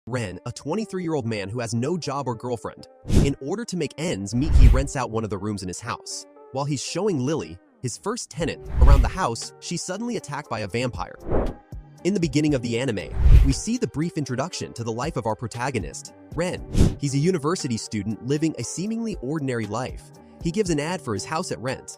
Ren, a 23-year-old man who has no job or girlfriend. In order to make ends meet, he rents out one of the rooms in his house. While he's showing Lily, his first tenant, around the house, she's suddenly attacked by a vampire. In the beginning of the anime, we see the brief introduction to the life of our protagonist, Ren. He's a university student living a seemingly ordinary life. He gives an ad for his house at rent.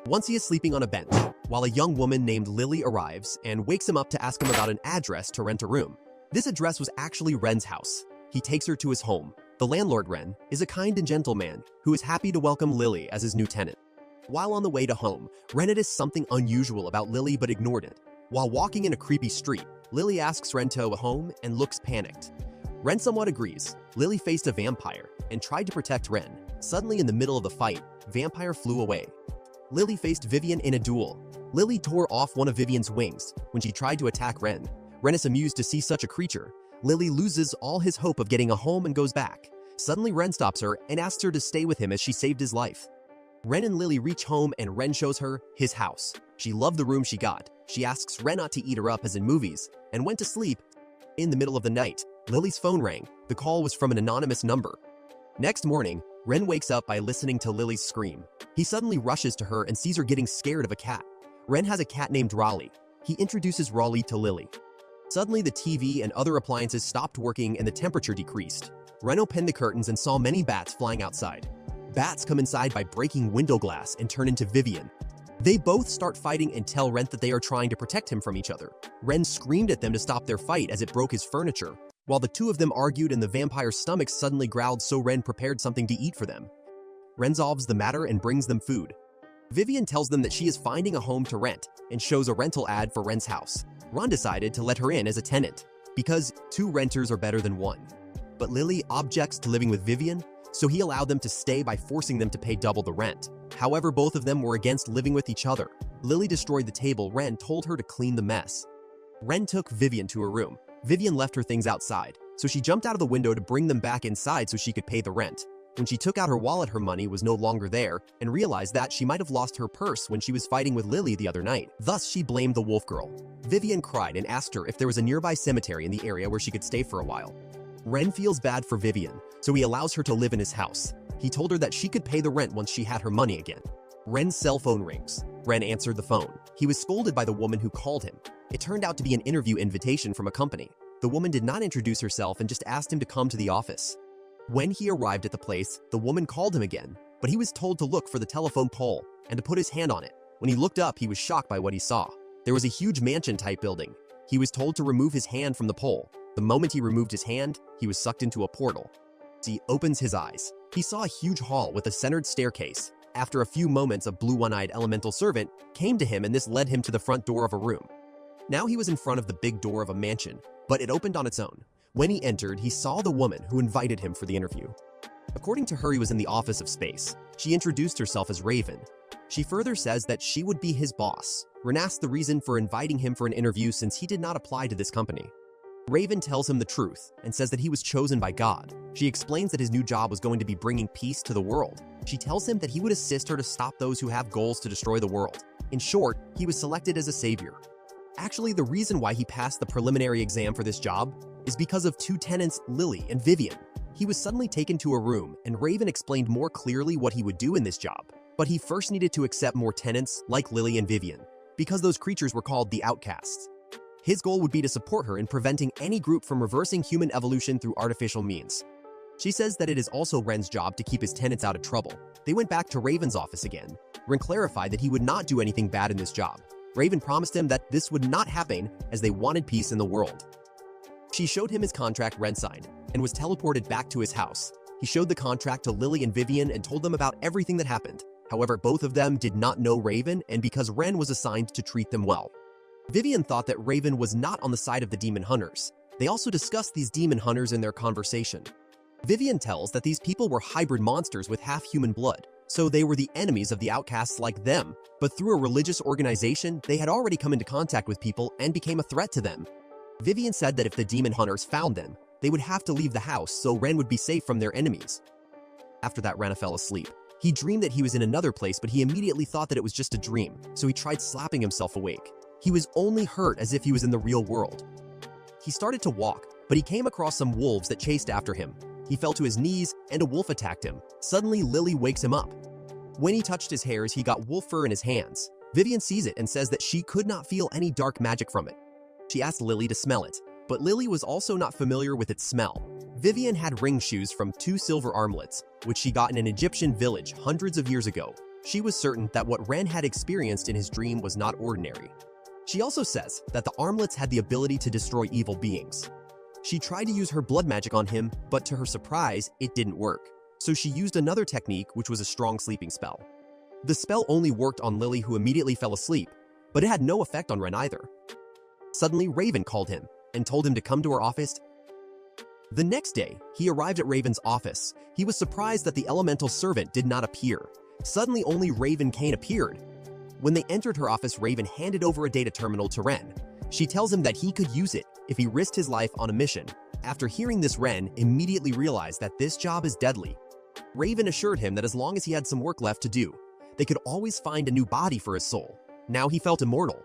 Once he is sleeping on a bench, while a young woman named Lily arrives and wakes him up to ask him about an address to rent a room. This address was actually Ren's house. He takes her to his home. The landlord, Ren, is a kind and gentle man who is happy to welcome Lily as his new tenant. While on the way to home, Ren noticed something unusual about Lily but ignored it. While walking in a creepy street, Lily asks Ren to a home and looks panicked. Ren somewhat agrees. Lily faced a vampire and tried to protect Ren. Suddenly, in the middle of the fight, vampire flew away. Lily faced Vivian in a duel. Lily tore off one of Vivian's wings when she tried to attack Ren. Ren is amused to see such a creature. Lily loses all his hope of getting a home and goes back. Suddenly, Ren stops her and asks her to stay with him as she saved his life. Ren and Lily reach home and Ren shows her his house. She loved the room she got. She asks Ren not to eat her up as in movies and went to sleep. In the middle of the night, Lily's phone rang. The call was from an anonymous number. Next morning, Ren wakes up by listening to Lily's scream. He suddenly rushes to her and sees her getting scared of a cat. Ren has a cat named Raleigh. He introduces Raleigh to Lily. Suddenly, the TV and other appliances stopped working and the temperature decreased. Ren opened the curtains and saw many bats flying outside. Bats come inside by breaking window glass and turn into Vivian. They both start fighting and tell Ren that they are trying to protect him from each other. Ren screamed at them to stop their fight as it broke his furniture. While the two of them argued and the vampire's stomach suddenly growled, so Ren prepared something to eat for them. Ren solves the matter and brings them food. Vivian tells them that she is finding a home to rent and shows a rental ad for Ren's house. Ron decided to let her in as a tenant because 2 renters are better than 1. But Lily objects to living with Vivian, so he allowed them to stay by forcing them to pay double the rent. However, both of them were against living with each other. Lily destroyed the table. Ren told her to clean the mess. Ren took Vivian to her room. Vivian left her things outside, so she jumped out of the window to bring them back inside so she could pay the rent. When she took out her wallet, her money was no longer there and realized that she might have lost her purse when she was fighting with Lily the other night. Thus, she blamed the wolf girl. Vivian cried and asked her if there was a nearby cemetery in the area where she could stay for a while. Ren feels bad for Vivian, so he allows her to live in his house. He told her that she could pay the rent once she had her money again. Ren's cell phone rings. Ren answered the phone. He was scolded by the woman who called him. It turned out to be an interview invitation from a company. The woman did not introduce herself and just asked him to come to the office. When he arrived at the place, the woman called him again, but he was told to look for the telephone pole and to put his hand on it. When he looked up, he was shocked by what he saw. There was a huge mansion-type building. He was told to remove his hand from the pole. The moment he removed his hand, he was sucked into a portal. He opens his eyes. He saw a huge hall with a centered staircase. After a few moments, a blue one-eyed elemental servant came to him and this led him to the front door of a room. Now he was in front of the big door of a mansion, but it opened on its own. When he entered, he saw the woman who invited him for the interview. According to her, he was in the office of space. She introduced herself as Raven. She further says that she would be his boss. Ren asked the reason for inviting him for an interview since he did not apply to this company. Raven tells him the truth and says that he was chosen by God. She explains that his new job was going to be bringing peace to the world. She tells him that he would assist her to stop those who have goals to destroy the world. In short, he was selected as a savior. Actually, the reason why he passed the preliminary exam for this job is because of 2 tenants, Lily and Vivian. He was suddenly taken to a room and Raven explained more clearly what he would do in this job. But he first needed to accept more tenants like Lily and Vivian, because those creatures were called the outcasts. His goal would be to support her in preventing any group from reversing human evolution through artificial means. She says that it is also Ren's job to keep his tenants out of trouble. They went back to Raven's office again. Ren clarified that he would not do anything bad in this job. Raven promised him that this would not happen as they wanted peace in the world. She showed him his contract Ren signed and was teleported back to his house. He showed the contract to Lily and Vivian and told them about everything that happened. However, both of them did not know Raven and because Ren was assigned to treat them well. Vivian thought that Raven was not on the side of the demon hunters. They also discussed these demon hunters in their conversation. Vivian tells that these people were hybrid monsters with half-human blood, so they were the enemies of the outcasts like them, but through a religious organization, they had already come into contact with people and became a threat to them. Vivian said that if the demon hunters found them, they would have to leave the house so Ren would be safe from their enemies. After that, Ren fell asleep. He dreamed that he was in another place, but he immediately thought that it was just a dream, so he tried slapping himself awake. He was only hurt as if he was in the real world. He started to walk, but he came across some wolves that chased after him. He fell to his knees and a wolf attacked him. Suddenly, Lily wakes him up. When he touched his hairs, he got wolf fur in his hands. Vivian sees it and says that she could not feel any dark magic from it. She asked Lily to smell it, but Lily was also not familiar with its smell. Vivian had ring shoes from 2 silver armlets, which she got in an Egyptian village hundreds of years ago. She was certain that what Ren had experienced in his dream was not ordinary. She also says that the armlets had the ability to destroy evil beings. She tried to use her blood magic on him, but to her surprise, it didn't work. So she used another technique, which was a strong sleeping spell. The spell only worked on Lily, who immediately fell asleep, but it had no effect on Ren either. Suddenly, Raven called him and told him to come to her office. The next day, he arrived at Raven's office. He was surprised that the elemental servant did not appear. Suddenly, only Raven Kane appeared. When they entered her office, Raven handed over a data terminal to Ren. She tells him that he could use it if he risked his life on a mission. After hearing this, Ren immediately realized that this job is deadly. Raven assured him that as long as he had some work left to do, they could always find a new body for his soul. Now he felt immortal.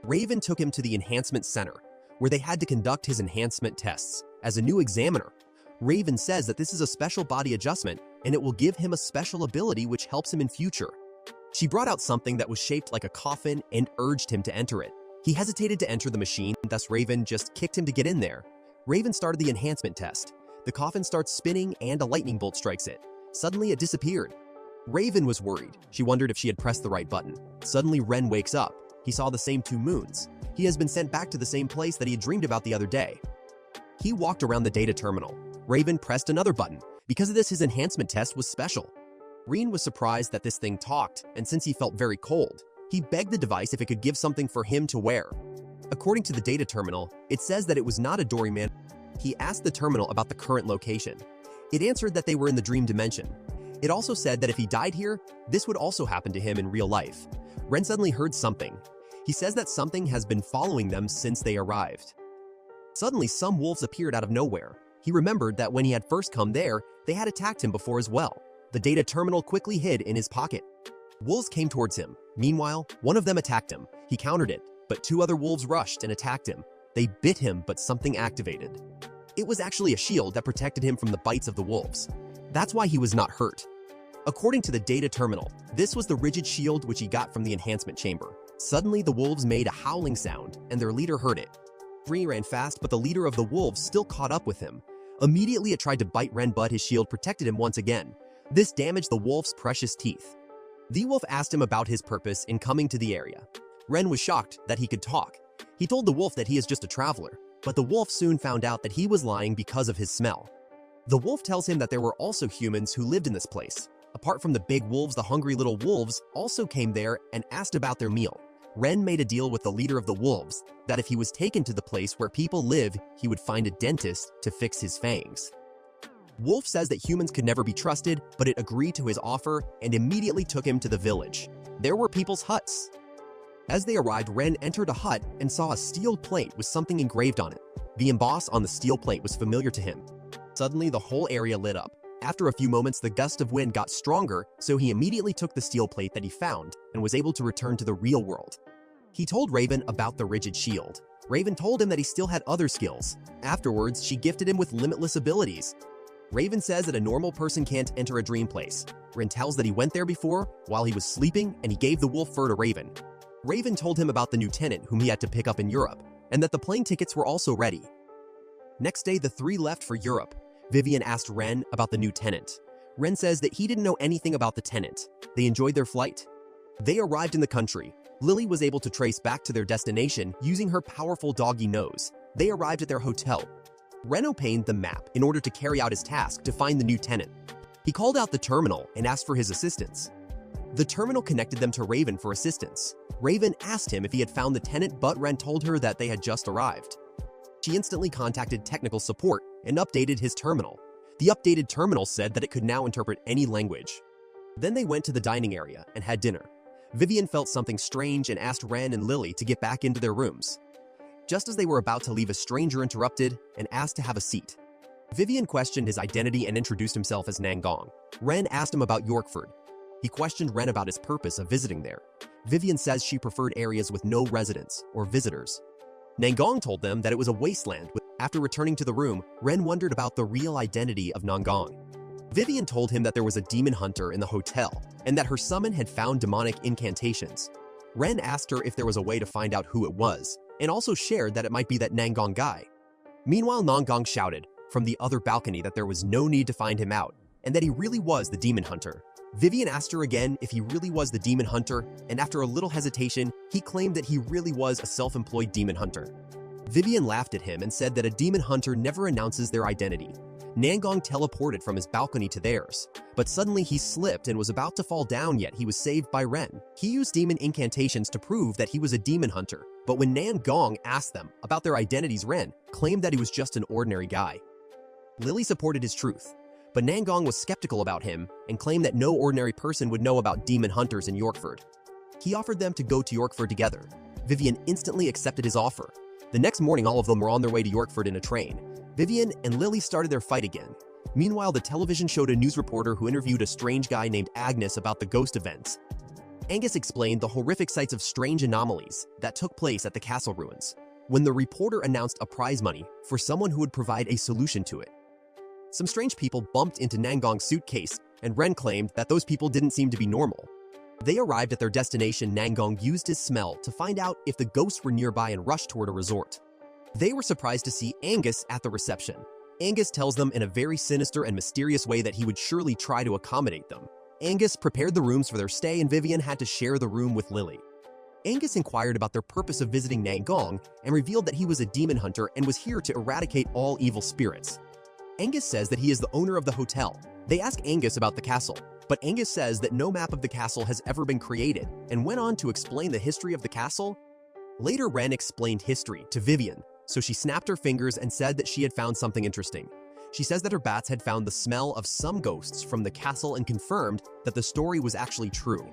Raven took him to the enhancement center, where they had to conduct his enhancement tests. As a new examiner, Raven says that this is a special body adjustment and it will give him a special ability which helps him in future. She brought out something that was shaped like a coffin and urged him to enter it. He hesitated to enter the machine, thus Raven just kicked him to get in there. Raven started the enhancement test. The coffin starts spinning and a lightning bolt strikes it. Suddenly it disappeared. Raven was worried. She wondered if she had pressed the right button. Suddenly Ren wakes up. He saw the same 2 moons. He has been sent back to the same place that he had dreamed about the other day. He walked around the data terminal. Raven pressed another button. Because of this, his enhancement test was special. Ren was surprised that this thing talked, and since he felt very cold, he begged the device if it could give something for him to wear. According to the data terminal, it says that it was not a doorman. He asked the terminal about the current location. It answered that they were in the dream dimension. It also said that if he died here, this would also happen to him in real life. Ren suddenly heard something. He says that something has been following them since they arrived. Suddenly, some wolves appeared out of nowhere. He remembered that when he had first come there, they had attacked him before as well. The data terminal quickly hid in his pocket. Wolves came towards him. Meanwhile, one of them attacked him. He countered it, but 2 other wolves rushed and attacked him. They bit him, but something activated. It was actually a shield that protected him from the bites of the wolves. That's why he was not hurt. According to the data terminal, this was the rigid shield which he got from the enhancement chamber. Suddenly, the wolves made a howling sound, and their leader heard it. Ren ran fast, but the leader of the wolves still caught up with him. Immediately, it tried to bite Ren, but his shield protected him once again. This damaged the wolf's precious teeth. The wolf asked him about his purpose in coming to the area. Ren was shocked that he could talk. He told the wolf that he is just a traveler, but the wolf soon found out that he was lying because of his smell. The wolf tells him that there were also humans who lived in this place. Apart from the big wolves, the hungry little wolves also came there and asked about their meal. Ren made a deal with the leader of the wolves that if he was taken to the place where people live, he would find a dentist to fix his fangs. Wolf says that humans could never be trusted, but it agreed to his offer and immediately took him to the village. There were people's huts. As they arrived, Ren entered a hut and saw a steel plate with something engraved on it. The emboss on the steel plate was familiar to him. Suddenly, the whole area lit up. After a few moments, the gust of wind got stronger, so he immediately took the steel plate that he found and was able to return to the real world. He told Raven about the rigid shield. Raven told him that he still had other skills. Afterwards, she gifted him with limitless abilities. Raven says that a normal person can't enter a dream place. Ren tells that he went there before while he was sleeping and he gave the wolf fur to Raven. Raven told him about the new tenant whom he had to pick up in Europe and that the plane tickets were also ready. Next day, the 3 left for Europe. Vivian asked Ren about the new tenant. Ren says that he didn't know anything about the tenant. They enjoyed their flight. They arrived in the country. Lily was able to trace back to their destination using her powerful doggy nose. They arrived at their hotel. Ren opened the map in order to carry out his task to find the new tenant. He called out the terminal and asked for his assistance. The terminal connected them to Raven for assistance. Raven asked him if he had found the tenant, but Ren told her that they had just arrived. She instantly contacted technical support and updated his terminal. The updated terminal said that it could now interpret any language. Then they went to the dining area and had dinner. Vivian felt something strange and asked Ren and Lily to get back into their rooms. Just as they were about to leave, a stranger interrupted and asked to have a seat. Vivian questioned his identity and introduced himself as Nangong. Ren asked him about Yorkford. He questioned Ren about his purpose of visiting there. Vivian says she preferred areas with no residents or visitors. Nangong told them that it was a wasteland with After returning to the room, Ren wondered about the real identity of Nangong. Vivian told him that there was a demon hunter in the hotel and that her summon had found demonic incantations. Ren asked her if there was a way to find out who it was, and also shared that it might be that Nangong guy. Meanwhile, Nangong shouted from the other balcony that there was no need to find him out, and that he really was the demon hunter. Vivian asked her again if he really was the demon hunter, and after a little hesitation, he claimed that he really was a self-employed demon hunter. Vivian laughed at him and said that a demon hunter never announces their identity. Nangong teleported from his balcony to theirs, but suddenly he slipped and was about to fall down, yet he was saved by Ren. He used demon incantations to prove that he was a demon hunter, but when Nangong asked them about their identities, Ren claimed that he was just an ordinary guy. Lily supported his truth, but Nangong was skeptical about him and claimed that no ordinary person would know about demon hunters in Yorkford. He offered them to go to Yorkford together. Vivian instantly accepted his offer. The next morning, all of them were on their way to Yorkford in a train. Vivian and Lily started their fight again. Meanwhile, the television showed a news reporter who interviewed a strange guy named Agnes about the ghost events. Angus explained the horrific sights of strange anomalies that took place at the castle ruins, when the reporter announced a prize money for someone who would provide a solution to it. Some strange people bumped into Nangong's suitcase, and Ren claimed that those people didn't seem to be normal. They arrived at their destination. Nangong used his smell to find out if the ghosts were nearby and rushed toward a resort. They were surprised to see Angus at the reception. Angus tells them in a very sinister and mysterious way that he would surely try to accommodate them. Angus prepared the rooms for their stay, and Vivian had to share the room with Lily. Angus inquired about their purpose of visiting Nangong and revealed that he was a demon hunter and was here to eradicate all evil spirits. Angus says that he is the owner of the hotel. They ask Angus about the castle, but Angus says that no map of the castle has ever been created and went on to explain the history of the castle. Later, Ren explained history to Vivian, so she snapped her fingers and said that she had found something interesting. She says that her bats had found the smell of some ghosts from the castle and confirmed that the story was actually true.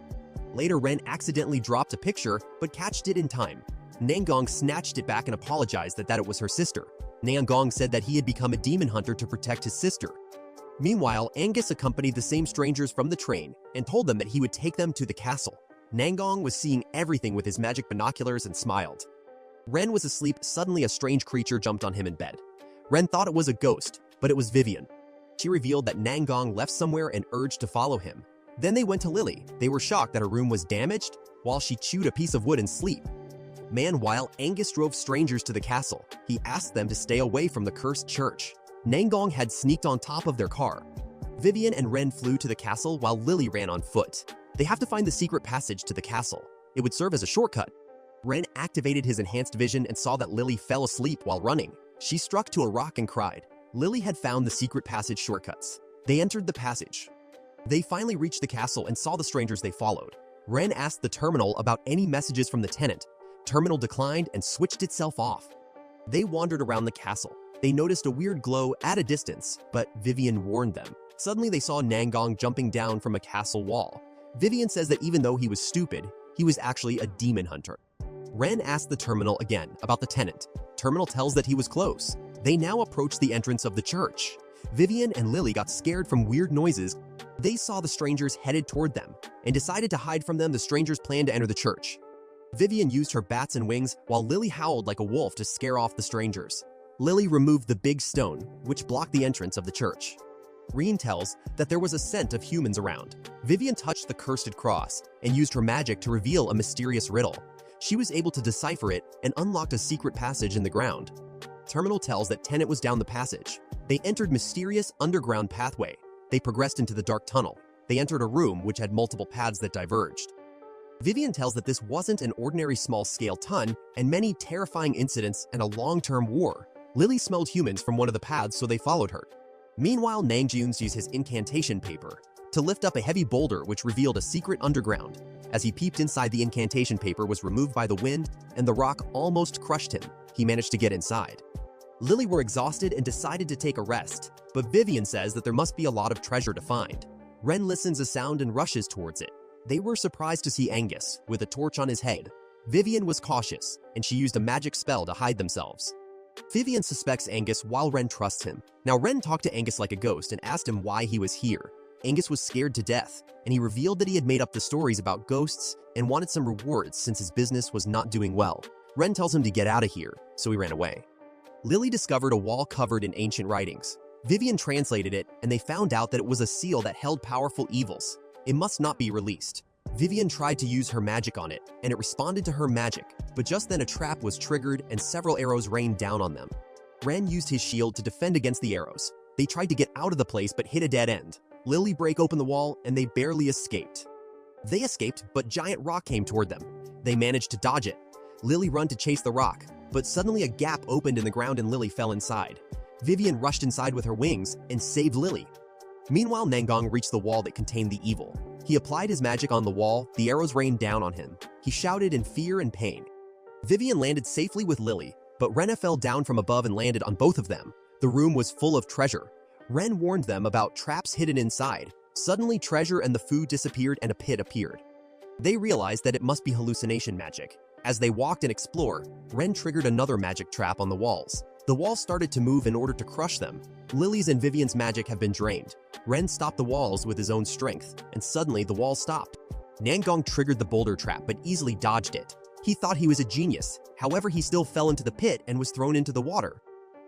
Later, Ren accidentally dropped a picture but catched it in time. Nangong snatched it back and apologized that it was her sister. Nangong said that he had become a demon hunter to protect his sister. Meanwhile, Angus accompanied the same strangers from the train and told them that he would take them to the castle. Nangong was seeing everything with his magic binoculars and smiled. Ren was asleep. Suddenly, a strange creature jumped on him in bed. Ren thought it was a ghost, but it was Vivian. She revealed that Nangong left somewhere and urged to follow him. Then they went to Lily. They were shocked that her room was damaged while she chewed a piece of wood in sleep. Meanwhile, Angus drove strangers to the castle. He asked them to stay away from the cursed church. Nangong had sneaked on top of their car. Vivian and Ren flew to the castle while Lily ran on foot. They have to find the secret passage to the castle. It would serve as a shortcut. Ren activated his enhanced vision and saw that Lily fell asleep while running. She struck to a rock and cried. Lily had found the secret passage shortcuts. They entered the passage. They finally reached the castle and saw the strangers they followed. Ren asked the terminal about any messages from the tenant. Terminal declined and switched itself off. They wandered around the castle. They noticed a weird glow at a distance, but Vivian warned them. Suddenly, they saw Nangong jumping down from a castle wall. Vivian says that even though he was stupid, he was actually a demon hunter. Ren asked the terminal again about the tenant. Terminal tells that he was close. They now approached the entrance of the church. Vivian and Lily got scared from weird noises. They saw the strangers headed toward them and decided to hide from them. The strangers planned to enter the church. Vivian used her bats and wings while Lily howled like a wolf to scare off the strangers. Lily removed the big stone, which blocked the entrance of the church. Reen tells that there was a scent of humans around. Vivian touched the cursed cross and used her magic to reveal a mysterious riddle. She was able to decipher it and unlocked a secret passage in the ground. Terminal tells that Tenet was down the passage. They entered mysterious underground pathway. They progressed into the dark tunnel. They entered a room which had multiple paths that diverged. Vivian tells that this wasn't an ordinary small-scale ton and many terrifying incidents and a long-term war. Lily smelled humans from one of the paths, so they followed her. Meanwhile, Nangjuns used his incantation paper to lift up a heavy boulder which revealed a secret underground. As he peeped inside, the incantation paper was removed by the wind and the rock almost crushed him. He managed to get inside. Lily were exhausted and decided to take a rest, but Vivian says that there must be a lot of treasure to find. Ren listens a sound and rushes towards it. They were surprised to see Angus with a torch on his head. Vivian was cautious, and she used a magic spell to hide themselves. Vivian suspects Angus while Ren trusts him. Now Ren talked to Angus like a ghost and asked him why he was here. Angus was scared to death, and he revealed that he had made up the stories about ghosts and wanted some rewards since his business was not doing well. Ren tells him to get out of here, so he ran away. Lily discovered a wall covered in ancient writings. Vivian translated it, and they found out that it was a seal that held powerful evils. It must not be released. Vivian tried to use her magic on it, and it responded to her magic, but just then a trap was triggered and several arrows rained down on them. Ren used his shield to defend against the arrows. They tried to get out of the place but hit a dead end. Lily broke open the wall, and they barely escaped. They escaped, but giant rock came toward them. They managed to dodge it. Lily ran to chase the rock, but suddenly a gap opened in the ground and Lily fell inside. Vivian rushed inside with her wings and saved Lily. Meanwhile, Nangong reached the wall that contained the evil. He applied his magic on the wall, the arrows rained down on him. He shouted in fear and pain. Vivian landed safely with Lily, but Ren fell down from above and landed on both of them. The room was full of treasure. Ren warned them about traps hidden inside. Suddenly, treasure and the food disappeared and a pit appeared. They realized that it must be hallucination magic. As they walked and explored, Ren triggered another magic trap on the walls. The walls started to move in order to crush them. Lily's and Vivian's magic have been drained. Ren stopped the walls with his own strength, and suddenly the walls stopped. Nangong triggered the boulder trap but easily dodged it. He thought he was a genius. However, he still fell into the pit and was thrown into the water.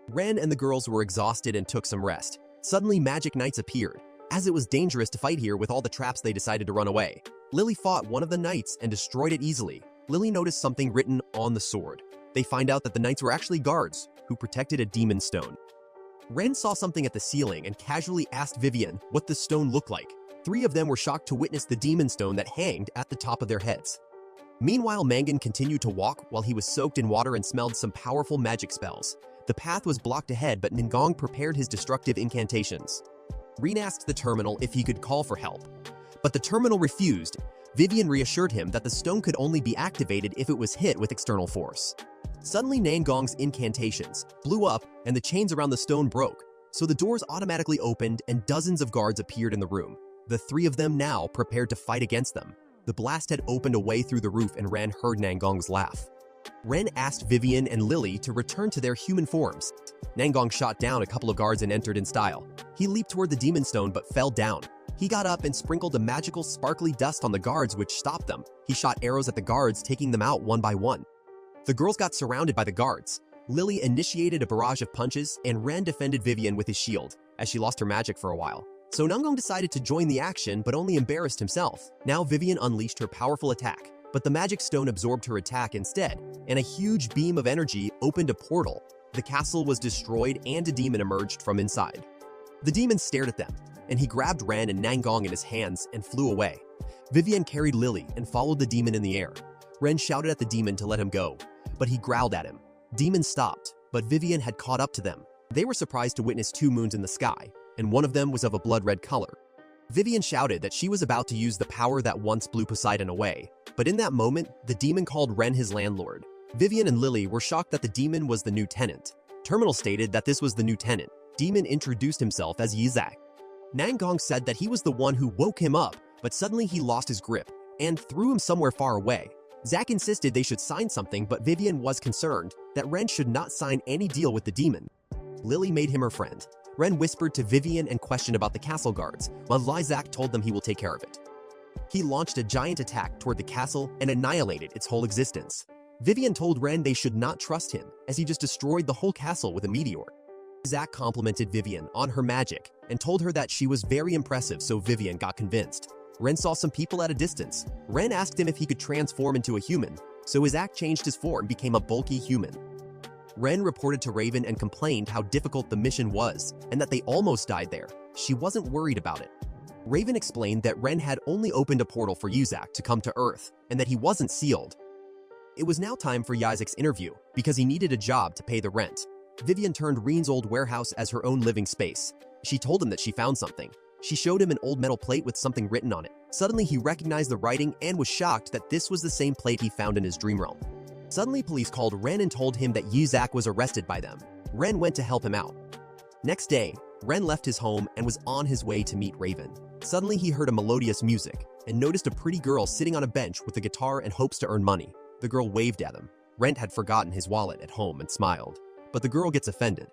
Ren and the girls were exhausted and took some rest. Suddenly, magic knights appeared. As it was dangerous to fight here with all the traps, they decided to run away. Lily fought one of the knights and destroyed it easily. Lily noticed something written on the sword. They find out that the knights were actually guards who protected a demon stone. Ren saw something at the ceiling and casually asked Vivian what the stone looked like. 3 of them were shocked to witness the demon stone that hanged at the top of their heads. Meanwhile, Mangan continued to walk while he was soaked in water and smelled some powerful magic spells. The path was blocked ahead, but Nangong prepared his destructive incantations. Ren asked the terminal if he could call for help, but the terminal refused. Vivian reassured him that the stone could only be activated if it was hit with external force. Suddenly, Nangong's incantations blew up and the chains around the stone broke, so the doors automatically opened and dozens of guards appeared in the room. The 3 of them now prepared to fight against them. The blast had opened a way through the roof and Ren heard Nangong's laugh. Ren asked Vivian and Lily to return to their human forms. Nangong shot down a couple of guards and entered in style. He leaped toward the demon stone but fell down. He got up and sprinkled a magical sparkly dust on the guards, which stopped them. He shot arrows at the guards, taking them out one by one. The girls got surrounded by the guards. Lily initiated a barrage of punches, and Ren defended Vivian with his shield, as she lost her magic for a while. So Nangong decided to join the action, but only embarrassed himself. Now Vivian unleashed her powerful attack, but the magic stone absorbed her attack instead, and a huge beam of energy opened a portal. The castle was destroyed and a demon emerged from inside. The demon stared at them, and he grabbed Ren and Nangong in his hands and flew away. Vivian carried Lily and followed the demon in the air. Ren shouted at the demon to let him go, but he growled at him. Demon stopped, but Vivian had caught up to them. They were surprised to witness 2 moons in the sky, and one of them was of a blood-red color. Vivian shouted that she was about to use the power that once blew Poseidon away, but in that moment, the demon called Ren his landlord. Vivian and Lily were shocked that the demon was the new tenant. Terminal stated that this was the new tenant. Demon introduced himself as Yizak. Nangong said that he was the one who woke him up, but suddenly he lost his grip and threw him somewhere far away. Zack insisted they should sign something, but Vivian was concerned that Ren should not sign any deal with the demon. Lily made him her friend. Ren whispered to Vivian and questioned about the castle guards, while Zack told them he will take care of it. He launched a giant attack toward the castle and annihilated its whole existence. Vivian told Ren they should not trust him, as he just destroyed the whole castle with a meteor. Zack complimented Vivian on her magic and told her that she was very impressive, so Vivian got convinced. Ren saw some people at a distance. Ren asked him if he could transform into a human, so Zack changed his form and became a bulky human. Ren reported to Raven and complained how difficult the mission was and that they almost died there. She wasn't worried about it. Raven explained that Ren had only opened a portal for Yuzak to come to Earth and that he wasn't sealed. It was now time for Yuzak's interview because he needed a job to pay the rent. Vivian turned Ren's old warehouse as her own living space. She told him that she found something. She showed him an old metal plate with something written on it. Suddenly, he recognized the writing and was shocked that this was the same plate he found in his dream realm. Suddenly, police called Ren and told him that Yuzak was arrested by them. Ren went to help him out. Next day, Ren left his home and was on his way to meet Raven. Suddenly, he heard a melodious music and noticed a pretty girl sitting on a bench with a guitar and hopes to earn money. The girl waved at him. Ren had forgotten his wallet at home and smiled, but the girl gets offended.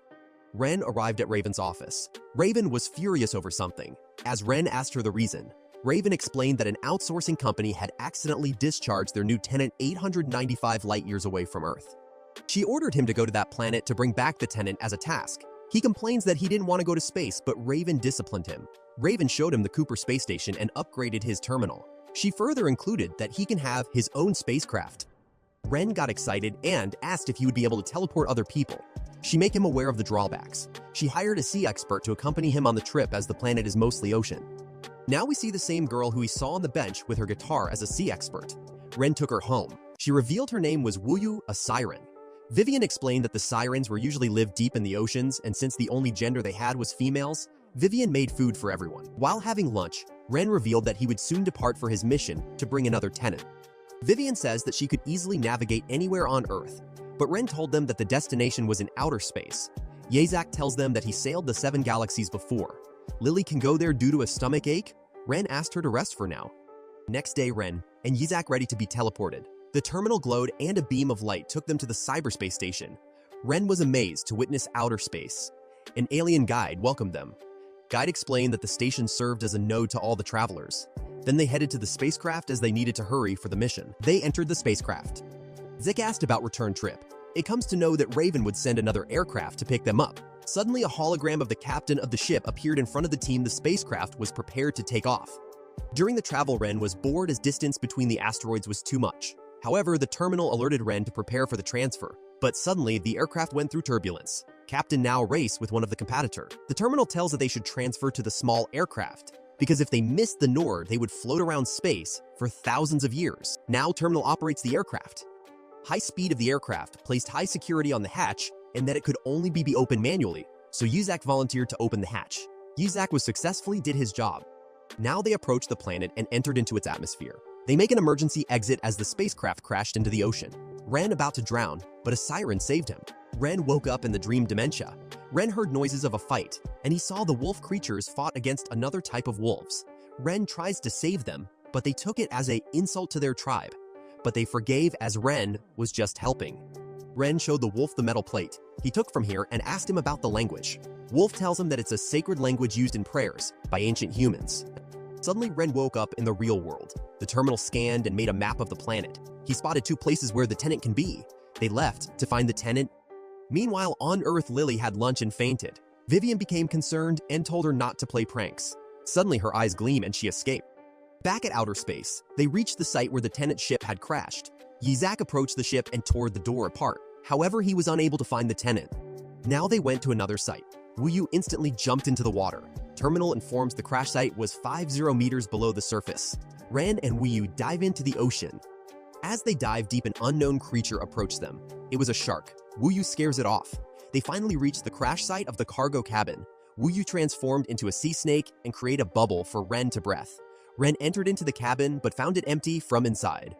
Ren arrived at Raven's office. Raven was furious over something. As Ren asked her the reason, Raven explained that an outsourcing company had accidentally discharged their new tenant 895 light years away from Earth. She ordered him to go to that planet to bring back the tenant as a task. He complains that he didn't want to go to space, but Raven disciplined him. Raven showed him the Cooper space station and upgraded his terminal. She further included that he can have his own spacecraft. Ren got excited and asked if he would be able to teleport other people. She made him aware of the drawbacks. She hired a sea expert to accompany him on the trip as the planet is mostly ocean. Now we see the same girl who he saw on the bench with her guitar as a sea expert. Ren took her home. She revealed her name was Wuyu, a siren. Vivian explained that the sirens were usually live deep in the oceans, and since the only gender they had was females, Vivian made food for everyone. While having lunch, Ren revealed that he would soon depart for his mission to bring another tenant. Vivian says that she could easily navigate anywhere on Earth, but Ren told them that the destination was in outer space. Yazak tells them that he sailed the 7 galaxies before. Lily can go there due to a stomach ache. Ren asked her to rest for now. Next day, Ren and Yazak ready to be teleported. The terminal glowed and a beam of light took them to the cyberspace station. Ren was amazed to witness outer space. An alien guide welcomed them. Guide explained that the station served as a node to all the travelers. Then they headed to the spacecraft as they needed to hurry for the mission. They entered the spacecraft. Zik asked about return trip. It comes to know that Raven would send another aircraft to pick them up. Suddenly, a hologram of the captain of the ship appeared in front of the team. The spacecraft was prepared to take off. During the travel, Ren was bored as distance between the asteroids was too much. However, the terminal alerted Ren to prepare for the transfer. But suddenly, the aircraft went through turbulence. Captain now raced with one of the competitor. The terminal tells that they should transfer to the small aircraft, because if they missed the Nord, they would float around space for thousands of years. Now, terminal operates the aircraft. High speed of the aircraft placed high security on the hatch, and that it could only be opened manually, so Yuzak volunteered to open the hatch. Yuzak was successfully did his job. Now they approached the planet and entered into its atmosphere. They make an emergency exit as the spacecraft crashed into the ocean. Ren about to drown, but a siren saved him. Ren woke up in the dream dementia. Ren heard noises of a fight, and he saw the wolf creatures fought against another type of wolves. Ren tries to save them, but they took it as an insult to their tribe. But they forgave as Ren was just helping. Ren showed the wolf the metal plate he took from here and asked him about the language. Wolf tells him that it's a sacred language used in prayers by ancient humans. Suddenly, Ren woke up in the real world. The terminal scanned and made a map of the planet. He spotted 2 places where the tenant can be. They left to find the tenant. Meanwhile, on Earth, Lily had lunch and fainted. Vivian became concerned and told her not to play pranks. Suddenly, her eyes gleam and she escaped. Back at outer space, they reached the site where the tenant ship had crashed. Yizak approached the ship and tore the door apart. However, he was unable to find the tenant. Now they went to another site. Wuyu instantly jumped into the water. Terminal informs the crash site was 50 meters below the surface. Ren and Wuyu dive into the ocean. As they dive deep, an unknown creature approached them. It was a shark. Wuyu scares it off. They finally reached the crash site of the cargo cabin. Wuyu transformed into a sea snake and created a bubble for Ren to breath. Ren entered into the cabin but found it empty from inside.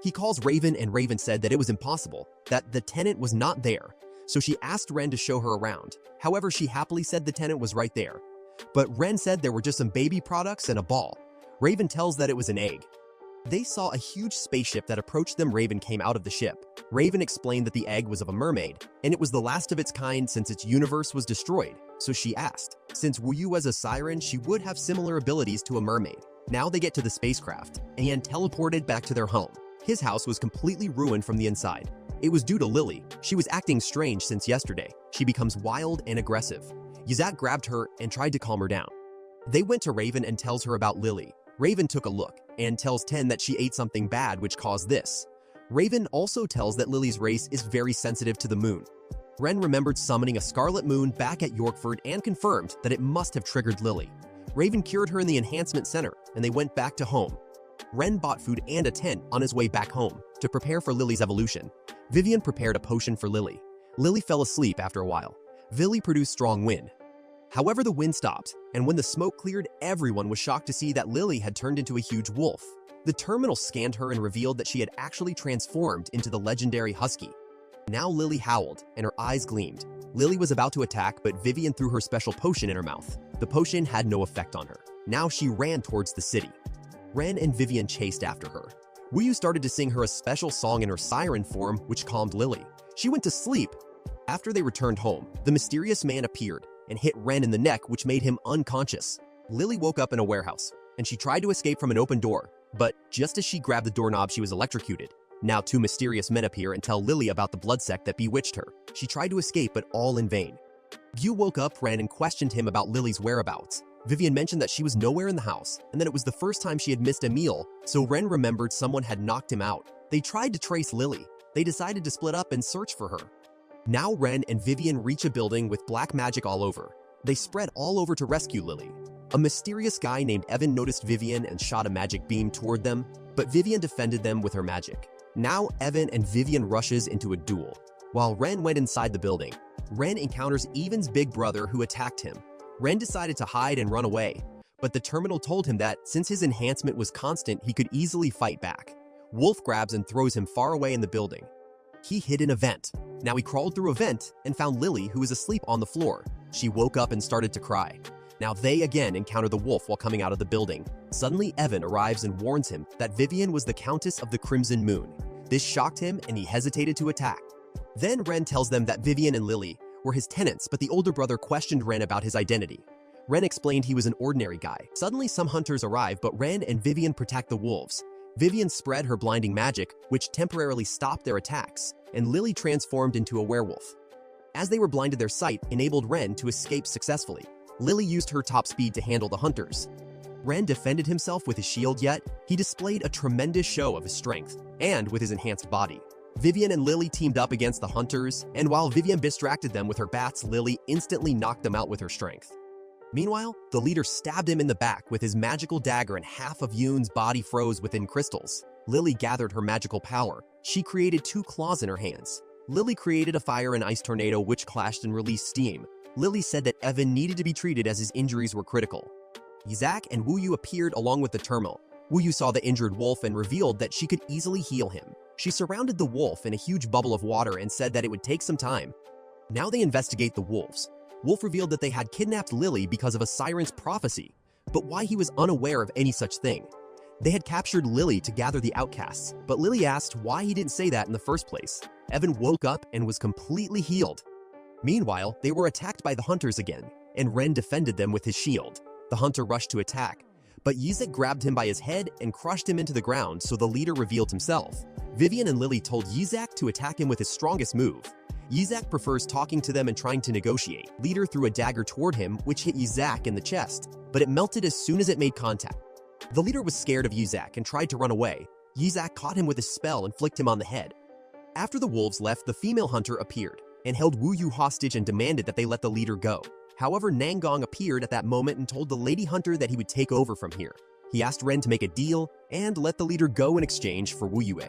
He calls Raven and Raven said that it was impossible, that the tenant was not there. So she asked Ren to show her around. However, she happily said the tenant was right there. But Ren said there were just some baby products and a ball. Raven tells that it was an egg. They saw a huge spaceship that approached them. Raven came out of the ship. Raven explained that the egg was of a mermaid, and it was the last of its kind since its universe was destroyed. So she asked, since Wuyu was a siren, she would have similar abilities to a mermaid. Now they get to the spacecraft, and teleported back to their home. His house was completely ruined from the inside. It was due to Lily. She was acting strange since yesterday. She becomes wild and aggressive. Yazak grabbed her and tried to calm her down. They went to Raven and tells her about Lily. Raven took a look and tells Ten that she ate something bad which caused this. Raven also tells that Lily's race is very sensitive to the moon. Ren remembered summoning a scarlet moon back at Yorkford and confirmed that it must have triggered Lily. Raven cured her in the enhancement center and they went back to home. Ren bought food and a tent on his way back home to prepare for Lily's evolution. Vivian prepared a potion for Lily. Lily fell asleep after a while. Lily produced strong wind. However, the wind stopped, and when the smoke cleared, everyone was shocked to see that Lily had turned into a huge wolf. The terminal scanned her and revealed that she had actually transformed into the legendary Husky. Now Lily howled, and her eyes gleamed. Lily was about to attack, but Vivian threw her special potion in her mouth. The potion had no effect on her. Now she ran towards the city. Ren and Vivian chased after her. Wuyu started to sing her a special song in her siren form, which calmed Lily. She went to sleep. After they returned home, the mysterious man appeared and hit Ren in the neck, which made him unconscious. Lily woke up in a warehouse, and she tried to escape from an open door, but just as she grabbed the doorknob, she was electrocuted. Now 2 mysterious men appear and tell Lily about the blood sect that bewitched her. She tried to escape, but all in vain. Yu woke up, Ren, and questioned him about Lily's whereabouts. Vivian mentioned that she was nowhere in the house, and that it was the first time she had missed a meal, so Ren remembered someone had knocked him out. They tried to trace Lily. They decided to split up and search for her. Now Ren and Vivian reach a building with black magic all over. They spread all over to rescue Lily. A mysterious guy named Evan noticed Vivian and shot a magic beam toward them, but Vivian defended them with her magic. Now Evan and Vivian rushes into a duel. While Ren went inside the building, Ren encounters Evan's big brother who attacked him. Ren decided to hide and run away, but the terminal told him that since his enhancement was constant, he could easily fight back. Wolf grabs and throws him far away in the building. He hid in a vent. Now he crawled through a vent and found Lily, who was asleep on the floor. She woke up and started to cry. Now they again encounter the wolf while coming out of the building. Suddenly Evan arrives and warns him that Vivian was the Countess of the Crimson Moon. This shocked him and he hesitated to attack. Then Ren tells them that Vivian and Lily were his tenants, but the older brother questioned Ren about his identity. Ren explained he was an ordinary guy. Suddenly some hunters arrive, but Ren and Vivian protect the wolves. Vivian spread her blinding magic, which temporarily stopped their attacks, and Lily transformed into a werewolf. As they were blinded, their sight enabled Ren to escape successfully. Lily used her top speed to handle the hunters. Ren defended himself with his shield, yet he displayed a tremendous show of his strength, and with his enhanced body. Vivian and Lily teamed up against the hunters, and while Vivian distracted them with her bats, Lily instantly knocked them out with her strength. Meanwhile, the leader stabbed him in the back with his magical dagger and half of Yoon's body froze within crystals. Lily gathered her magical power. She created 2 claws in her hands. Lily created a fire and ice tornado which clashed and released steam. Lily said that Evan needed to be treated as his injuries were critical. Yizak and Wu Yu appeared along with the terminal. Wu Yu saw the injured wolf and revealed that she could easily heal him. She surrounded the wolf in a huge bubble of water and said that it would take some time. Now they investigate the wolves. Wolf revealed that they had kidnapped Lily because of a siren's prophecy, but why he was unaware of any such thing. They had captured Lily to gather the outcasts, but Lily asked why he didn't say that in the first place. Evan woke up and was completely healed. Meanwhile, they were attacked by the hunters again, and Ren defended them with his shield. The hunter rushed to attack, but Yizek grabbed him by his head and crushed him into the ground, so the leader revealed himself. Vivian and Lily told Yizak to attack him with his strongest move. Yizak prefers talking to them and trying to negotiate. Leader threw a dagger toward him, which hit Yizak in the chest, but it melted as soon as it made contact. The leader was scared of Yizak and tried to run away. Yizak caught him with his spell and flicked him on the head. After the wolves left, the female hunter appeared and held Wu Yu hostage and demanded that they let the leader go. However, Nangong appeared at that moment and told the lady hunter that he would take over from here. He asked Ren to make a deal and let the leader go in exchange for Wu Yue.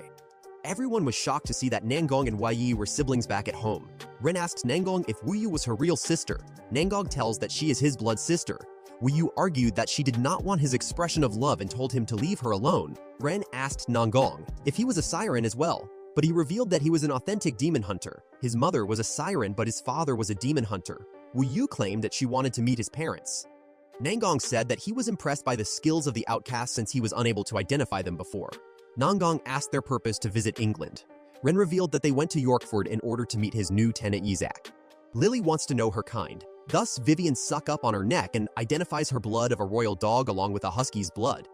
Everyone was shocked to see that Nangong and Wai Yi were siblings back at home. Ren asked Nangong if Wu Yu was her real sister. Nangong tells that she is his blood sister. Wu Yu argued that she did not want his expression of love and told him to leave her alone. Ren asked Nangong if he was a siren as well, but he revealed that he was an authentic demon hunter. His mother was a siren, but his father was a demon hunter. Wu Yu claimed that she wanted to meet his parents. Nangong said that he was impressed by the skills of the outcasts since he was unable to identify them before. Nangong asked their purpose to visit England. Ren revealed that they went to Yorkford in order to meet his new tenant Yizak. Lily wants to know her kind. Thus, Vivian sucks up on her neck and identifies her blood of a royal dog along with a husky's blood.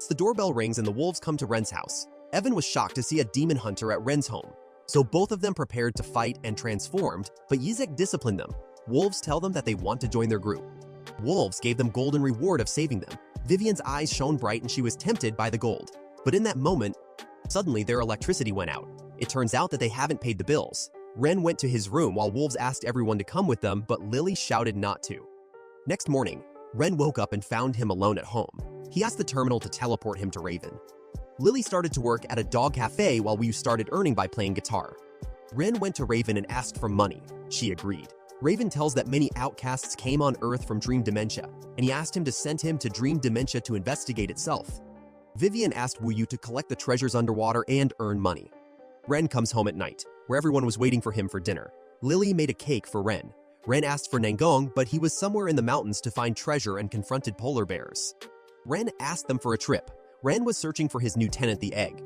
The doorbell rings and the wolves come to Ren's house. Evan was shocked to see a demon hunter at Ren's home, so both of them prepared to fight and transformed, but Yizak disciplined them. Wolves tell them that they want to join their group. Wolves gave them golden reward of saving them. Vivian's eyes shone bright and she was tempted by the gold. But in that moment, suddenly their electricity went out. It turns out that they haven't paid the bills. Ren went to his room while Wolves asked everyone to come with them, but Lily shouted not to. Next morning, Ren woke up and found him alone at home. He asked the terminal to teleport him to Raven. Lily started to work at a dog cafe while Wu started earning by playing guitar. Ren went to Raven and asked for money. She agreed. Raven tells that many outcasts came on Earth from Dream Dementia, and he asked him to send him to Dream Dementia to investigate itself. Vivian asked Wu Yu to collect the treasures underwater and earn money. Ren comes home at night, where everyone was waiting for him for dinner. Lily made a cake for Ren. Ren asked for Nangong, but he was somewhere in the mountains to find treasure and confronted polar bears. Ren asked them for a trip. Ren was searching for his new tenant, the egg.